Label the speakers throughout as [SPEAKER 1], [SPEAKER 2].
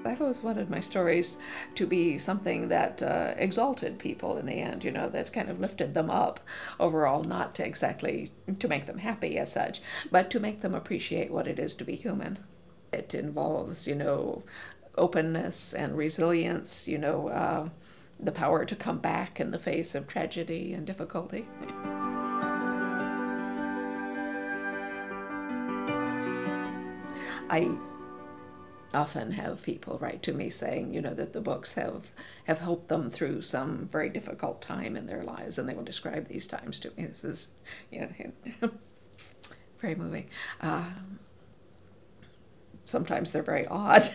[SPEAKER 1] I've always wanted my stories to be something that exalted people in the end, you know, that kind of lifted them up overall, not exactly to make them happy as such, but to make them appreciate what it is to be human. It involves, you know, openness and resilience, you know, the power to come back in the face of tragedy and difficulty. I often have people write to me saying, you know, that the books have helped them through some very difficult time in their lives, and they will describe these times to me. This is, you know, very moving. Sometimes they're very odd.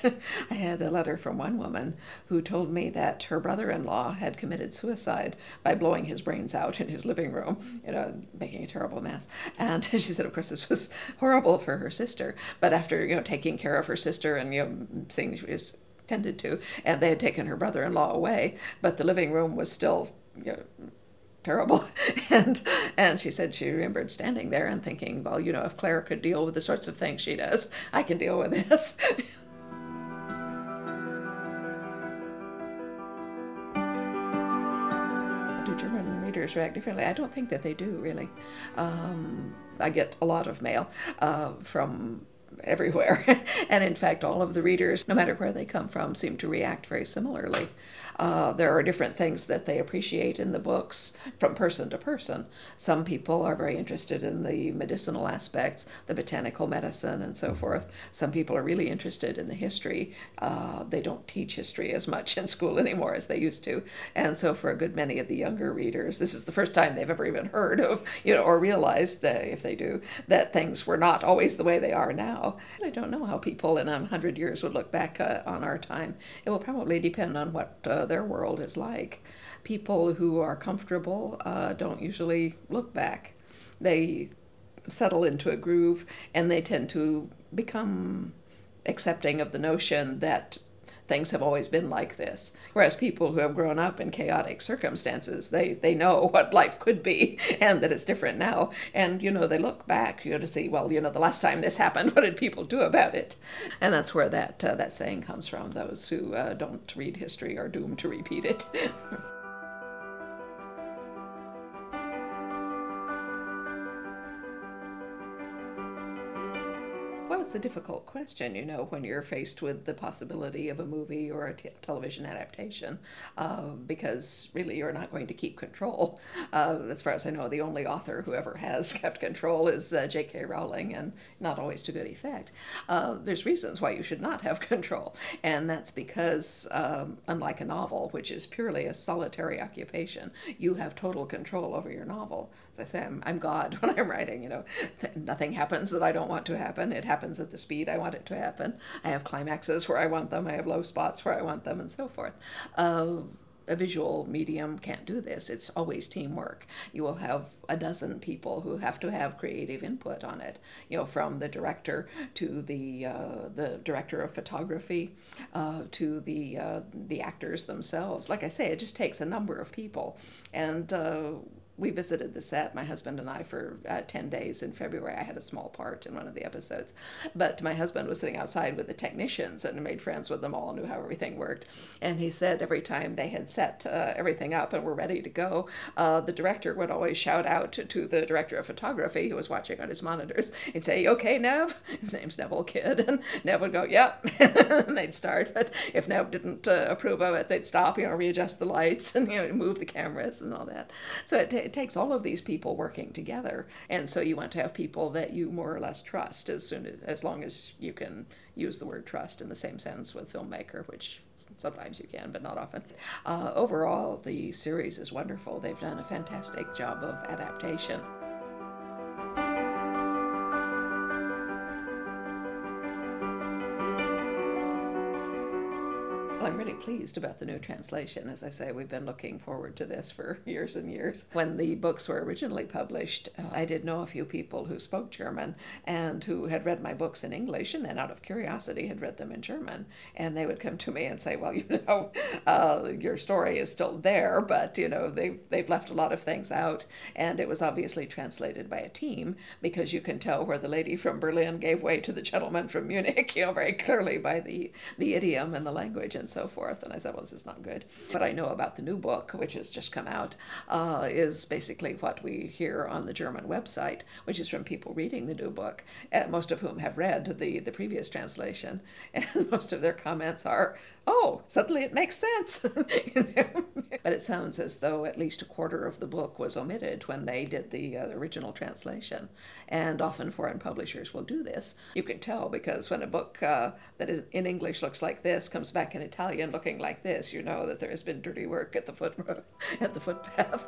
[SPEAKER 1] I had a letter from one woman who told me that her brother-in-law had committed suicide by blowing his brains out in his living room, you know, making a terrible mess. And she said, of course, this was horrible for her sister. But after, you know, taking care of her sister and, you know, seeing she was tended to, and they had taken her brother-in-law away, but the living room was still, you know, terrible. And she said she remembered standing there and thinking, well, you know, if Claire could deal with the sorts of things she does, I can deal with this. Do German readers react differently? I don't think that they do, really. I get a lot of mail from everywhere. And in fact, all of the readers, no matter where they come from, seem to react very similarly. There are different things that they appreciate in the books from person to person. Some people are very interested in the medicinal aspects, the botanical medicine and so forth. Some people are really interested in the history. They don't teach history as much in school anymore as they used to. And so for a good many of the younger readers, this is the first time they've ever even heard of, you know, or realized, if they do, that things were not always the way they are now. I don't know how people in 100 years would look back on our time. It will probably depend on what their world is like. People who are comfortable don't usually look back. They settle into a groove, and they tend to become accepting of the notion that things have always been like this. Whereas people who have grown up in chaotic circumstances, they know what life could be and that it's different now. And, you know, they look back, you know, to see, well, you know, the last time this happened, what did people do about it? And that's where that saying comes from. Those who don't read history are doomed to repeat it. Well, it's a difficult question, you know, when you're faced with the possibility of a movie or a television adaptation, because really you're not going to keep control. As far as I know, the only author who ever has kept control is J.K. Rowling, and not always to good effect. There's reasons why you should not have control, and that's because, unlike a novel, which is purely a solitary occupation, you have total control over your novel. As I say, I'm God when I'm writing, you know. Nothing happens that I don't want to happen. It happens at the speed I want it to happen. I have climaxes where I want them. I have low spots where I want them, and so forth. A visual medium can't do this. It's always teamwork. You will have a dozen people who have to have creative input on it, you know, from the director to the director of photography to the actors themselves. Like I say, it just takes a number of people. And we visited the set, my husband and I, for 10 days in February. I had a small part in one of the episodes. But my husband was sitting outside with the technicians and made friends with them all, knew how everything worked. And he said every time they had set everything up and were ready to go, the director would always shout out to the director of photography, who was watching on his monitors. He'd say, "Okay, Nev?" His name's Neville Kidd. And Nev would go, "Yep." And they'd start. But if Nev didn't approve of it, they'd stop, you know, readjust the lights and, you know, move the cameras and all that. So it takes all of these people working together, and so you want to have people that you more or less trust, as long as you can use the word trust in the same sense with filmmaker, which sometimes you can, but not often. Overall, the series is wonderful. They've done a fantastic job of adaptation. Well, I'm really pleased about the new translation. As I say, we've been looking forward to this for years and years. When the books were originally published, I did know a few people who spoke German and who had read my books in English and then out of curiosity had read them in German. And they would come to me and say, well, your story is still there, but, they've left a lot of things out. And it was obviously translated by a team, because you can tell where the lady from Berlin gave way to the gentleman from Munich, very clearly by the idiom and the language and so forth. And I said, well, this is not good. What I know about the new book, which has just come out, is basically what we hear on the German website, which is from people reading the new book, most of whom have read the previous translation. And most of their comments are, oh, suddenly it makes sense. But it sounds as though at least a quarter of the book was omitted when they did the original translation. And often foreign publishers will do this. You can tell, because when a book that is in English looks like this comes back in Italian looking like this, you know that there has been dirty work at the footpath.